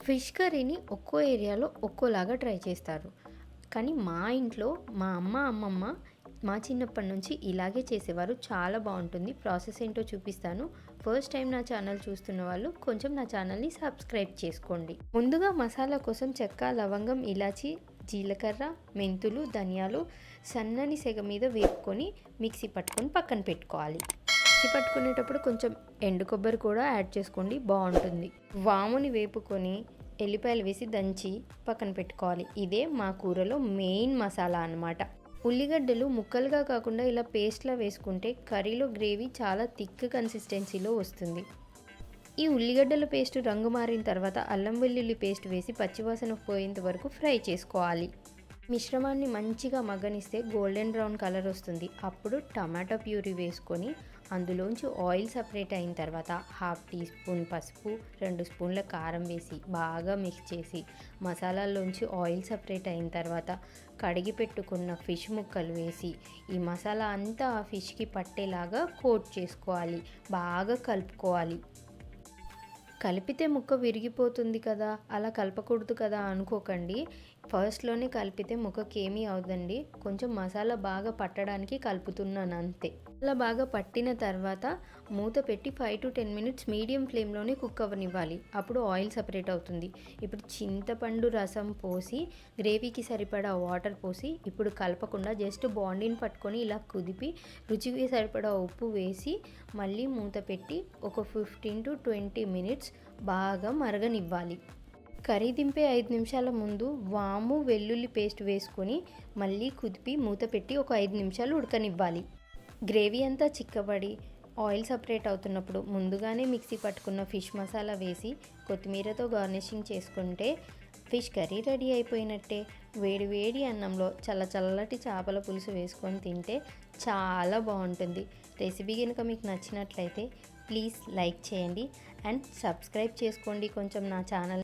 Fish కర్రీని ఒక్కో ఏరియాలో ఒక్కోలాగా ట్రై చేస్తారు. కానీ మా ఇంట్లో మా అమ్మమ్మ మా చిన్నప్పటి నుంచి ఇలాగే చేసేవారు. చాలా బాగుంటుంది. ప్రాసెస్ ఏంటో చూపిస్తాను. ఫస్ట్ టైం నా ఛానల్ చూస్తున్న వాళ్ళు కొంచెం నా ఛానల్ని సబ్స్క్రైబ్ చేసుకోండి. ముందుగా మసాలా కోసం చెక్క, లవంగం, ఇలాచి, జీలకర్ర, మెంతులు, ధనియాలు సన్నని సెగ మీద వేపుకొని మిక్సీ పట్టుకొని పక్కన పెట్టుకోవాలి. మిక్సీ పట్టుకునేటప్పుడు కొంచెం ఎండు కొబ్బరి కూడా యాడ్ చేసుకోండి, బాగుంటుంది. వాముని వేపుకొని ఎల్లిపాయలు వేసి దంచి పక్కన పెట్టుకోవాలి. ఇదే మా కూరలో మెయిన్ మసాలా అన్నమాట. ఉల్లిగడ్డలు ముక్కలుగా కాకుండా ఇలా పేస్ట్లా వేసుకుంటే కర్రీలో గ్రేవీ చాలా థిక్ కన్సిస్టెన్సీలో వస్తుంది. ఈ ఉల్లిగడ్డల పేస్ట్ రంగు మారిన తర్వాత అల్లం వెల్లుల్లి పేస్ట్ వేసి పచ్చివాసన పోయేంత వరకు ఫ్రై చేసుకోవాలి. మిశ్రమాన్ని మంచిగా మగ్గనిస్తే గోల్డెన్ బ్రౌన్ కలర్ వస్తుంది. అప్పుడు టమాటో ప్యూరీ వేసుకొని అందులోంచి ఆయిల్ సపరేట్ అయిన తర్వాత 1/2 టీ స్పూన్ పసుపు, 2 స్పూన్ల కారం వేసి బాగా మిక్స్ చేసి మసాలాల్లోంచి ఆయిల్ సపరేట్ అయిన తర్వాత కడిగి పెట్టుకున్న ఫిష్ ముక్కలు వేసి ఈ మసాలా అంతా ఆ ఫిష్కి పట్టేలాగా కోట్ చేసుకోవాలి. బాగా కలుపుకోవాలి. కలిపితే ముక్క విరిగిపోతుంది కదా, అలా కలపకూడదు కదా అనుకోకండి. ఫస్ట్లోనే కలిపితే ముక్కకి ఏమీ అవదండి. కొంచెం మసాలా బాగా పట్టడానికి కలుపుతున్నాను అంతే. అలా బాగా పట్టిన తర్వాత మూత పెట్టి 5 to 10 minutes మీడియం ఫ్లేమ్లోనే కుక్ అవ్వనివ్వాలి. అప్పుడు ఆయిల్ సపరేట్ అవుతుంది. ఇప్పుడు చింతపండు రసం పోసి గ్రేవీకి సరిపడా వాటర్ పోసి ఇప్పుడు కలపకుండా జస్ట్ బాండీని పట్టుకొని ఇలా కుదిపి రుచికి సరిపడా ఉప్పు వేసి మళ్ళీ మూత పెట్టి ఒక 15 to 20 minutes బాగా మరగనివ్వాలి. కర్రీ దింపే 5 నిమిషాల ముందు వాము, వెల్లుల్లి పేస్ట్ వేసుకొని మళ్ళీ కుదిపి మూత పెట్టి ఒక 5 నిమిషాలు ఉడకనివ్వాలి. గ్రేవీ అంతా చిక్కబడి ఆయిల్ సపరేట్ అవుతున్నప్పుడు ముందుగానే మిక్సీ పట్టుకున్న ఫిష్ మసాలా వేసి కొత్తిమీరతో గార్నిషింగ్ చేసుకుంటే ఫిష్ కర్రీ రెడీ అయిపోయినట్టే. వేడి వేడి అన్నంలో చల్లటి చేపల పులుసు వేసుకొని తింటే చాలా బాగుంటుంది. రెసిపీ కనుక మీకు నచ్చినట్లయితే ప్లీజ్ లైక్ చేయండి అండ్ సబ్స్క్రైబ్ చేసుకోండి కొంచెం నా ఛానల్.